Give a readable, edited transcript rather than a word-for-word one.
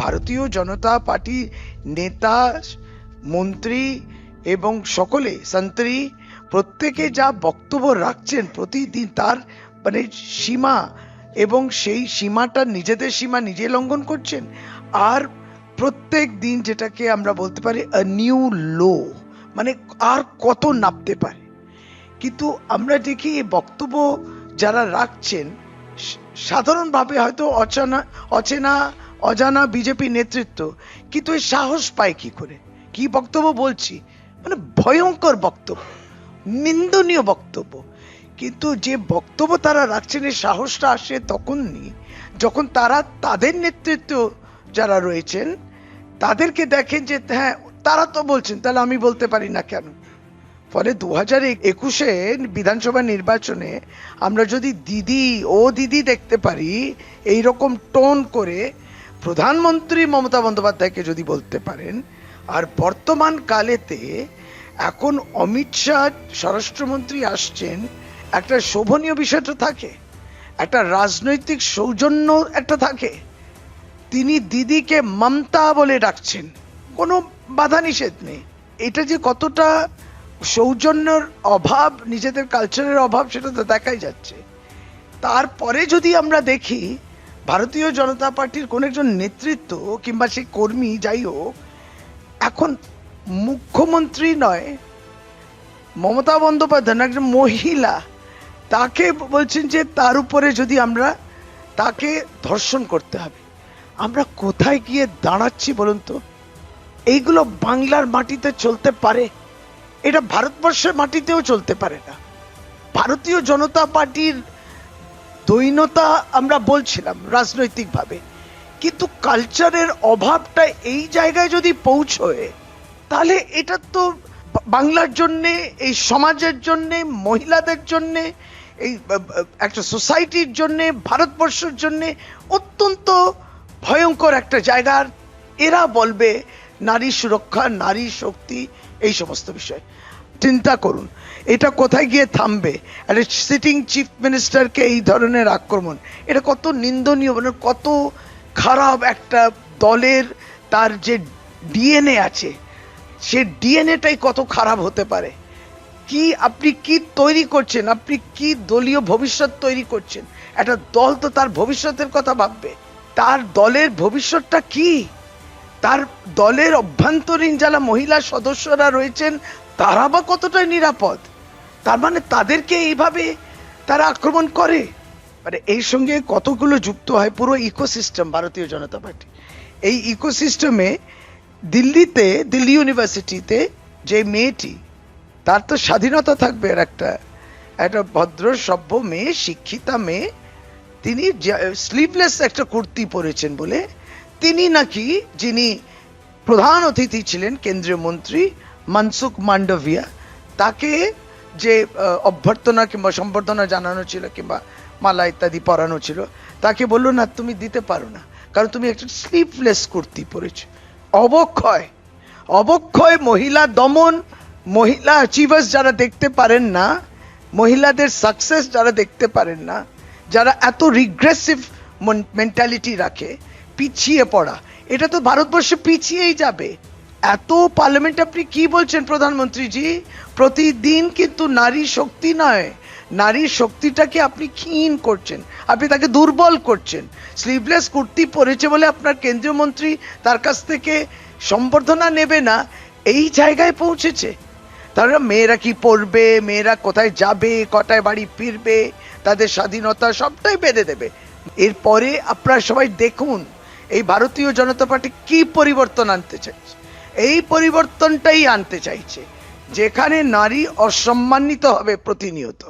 ভারতীয় জনতা পার্টি নেতা, মন্ত্রী এবং সকলে সন্ত্রী প্রত্যেকে যা বক্তব্য রাখছেন প্রতিদিন, তার মানে সীমা, এবং সেই সীমাটা নিজেদের সীমা নিজে লঙ্ঘন করছেন। আর প্রত্যেক দিন যেটাকে আমরা বলতে পারি নিউ লো, মানে আর কত নামতে পারে। কিন্তু আমরা দেখি এই বক্তব্য যারা রাখছেন সাধারণভাবে হয়তো অজানা বিজেপি নেতৃত্ব, কিন্তু এই সাহস পায় কি করে? কি বক্তব্য বলছি, মানে ভয়ঙ্কর বক্তব্য, নিন্দনীয় বক্তব্য। কিন্তু যে বক্তব্য তারা রাখছেন, এই সাহসটা আসে তখনই যখন তারা তাদের নেতৃত্ব যারা রয়েছেন তাদেরকে দেখেন যে হ্যাঁ তারা তো বলছেন, তাহলে আমি বলতে পারি না কেন? ফলে 2021 বিধানসভা নির্বাচনে আমরা যদি দিদি দেখতে পারি এইরকম টোন করে প্রধানমন্ত্রী মমতা বন্দ্যোপাধ্যায়কে যদি বলতে পারেন, আর বর্তমান কালেতে এখন অমিত শাহ স্বরাষ্ট্রমন্ত্রী আসছেন, একটা শোভনীয় বিষয়টা থাকে, একটা রাজনৈতিক সৌজন্য একটা থাকে। তিনি দিদিকে মমতা বলে ডাকছেন, কোনো বাধা নিষেধ নেই। এটা যে কতটা সৌজন্যের অভাব, নিজেদের কালচারের অভাব, সেটা তো দেখাই যাচ্ছে। তারপরে যদি আমরা দেখি ভারতীয় জনতা পার্টির কোন একজন নেতৃত্ব কিংবা সেই কর্মী যাই হোক, এখন মুখ্যমন্ত্রী নয়, মমতা বন্দ্যোপাধ্যায় একজন মহিলা, তাকে বলছেন যে তার উপরে যদি আমরা তাকে ধর্ষণ করতে হবে। আমরা কোথায় গিয়ে দাঁড়াচ্ছি বলুন তো? এইগুলো বাংলার মাটিতে চলতে পারে? এটা ভারতবর্ষের মাটিতেও চলতে পারে না। ভারতীয় জনতা পার্টির দৈন্যতা আমরা বলছিলাম রাজনৈতিকভাবে, কিন্তু কালচারের অভাবটা এই জায়গায় যদি পৌঁছয়, তাহলে এটা তো বাংলার জন্যে, এই সমাজের জন্যে, মহিলাদের জন্যে, এই একটা সোসাইটির জন্যে, ভারতবর্ষের জন্যে অত্যন্ত ভয়ঙ্কর একটা জায়গা। এরা বলবে নারী সুরক্ষা, নারী শক্তি, এই সমস্ত বিষয়। চিন্তা করুন এটা কোথায় গিয়ে থামবে? একটা সিটিং চিফ মিনিস্টারকে এই ধরনের আক্রমণ, এটা কত নিন্দনীয়, মানে কত খারাপ একটা দলের, তার যে ডিএনএ আছে সে ডিএনএটাই কত খারাপ হতে পারে। কি আপনি কি তৈরি করছেন? আপনি কি দলীয় ভবিষ্যৎ তৈরি করছেন? একটা দল তো তার ভবিষ্যতের কথা ভাববে। তার দলের ভবিষ্যৎটা কি? তার দলের অভ্যন্তরীণ যারা মহিলা সদস্যরা রয়েছেন তারা বা কতটা নিরাপদ? তার মানে তাদেরকে এইভাবে তারা আক্রমণ করে। মানে এই সঙ্গে কতগুলো যুক্ত হয় পুরো ইকোসিস্টেম ভারতীয় জনতা পার্টি। এই ইকোসিস্টেমে দিল্লিতে, দিল্লি ইউনিভার্সিটিতে যে মেয়েটি, তার তো স্বাধীনতা থাকবে, একটা ভদ্র সভ্য মেয়ে, শিক্ষিতা মেয়ে, তিনি স্লিভলেস একটা কুর্তি পরেছেন বলে তিনি নাকি, যিনি প্রধান অতিথি ছিলেন কেন্দ্রীয় মন্ত্রী মনসুখ মান্ডভিয়া, তাকে যে অভ্যর্থনা কিংবা সম্বর্ধনা জানানো ছিল কিংবা মালা ইত্যাদি পরানো ছিল, তাকে বললো না তুমি দিতে পারো না, কারণ তুমি একটা স্লিভলেস কুর্তি পরেছো। অবক্ষয়, অবক্ষয়, মহিলা দমন, মহিলা অ্যাচিভার্স যারা দেখতে পারেন না, মহিলাদের সাকসেস যারা দেখতে পারেন না, যারা এত রিগ্রেসিভ মেন্টালিটি রাখে, পিছিয়ে পড়া, এটা তো ভারতবর্ষে পিছিয়েই যাবে। এত পার্লামেন্ট আপনি কি বলছেন প্রধানমন্ত্রীজি? প্রতিদিন কিন্তু নারী শক্তি নয়, নারী শক্তিটাকে আপনি ক্ষীণ করছেন, আপনি তাকে দুর্বল করছেন। স্লিভলেস কুর্তি পরেছে বলে আপনার কেন্দ্রীয় মন্ত্রী তার কাছ থেকে সম্বর্ধনা নেবে না, এই জায়গায় পৌঁছেছে। তারা মেয়েরা কি পড়বে, মেয়েরা কোথায় যাবে, কটায় বাড়ি ফিরবে, তাদের স্বাধীনতা সবটাই বেঁধে দেবে। এরপরে আপনারা সবাই দেখুন এই ভারতীয় জনতা পার্টি কি পরিবর্তন আনতে চাইছে। এই পরিবর্তনটাই আনতে চাইছে যেখানে নারী অসম্মানিত হবে প্রতিনিয়ত।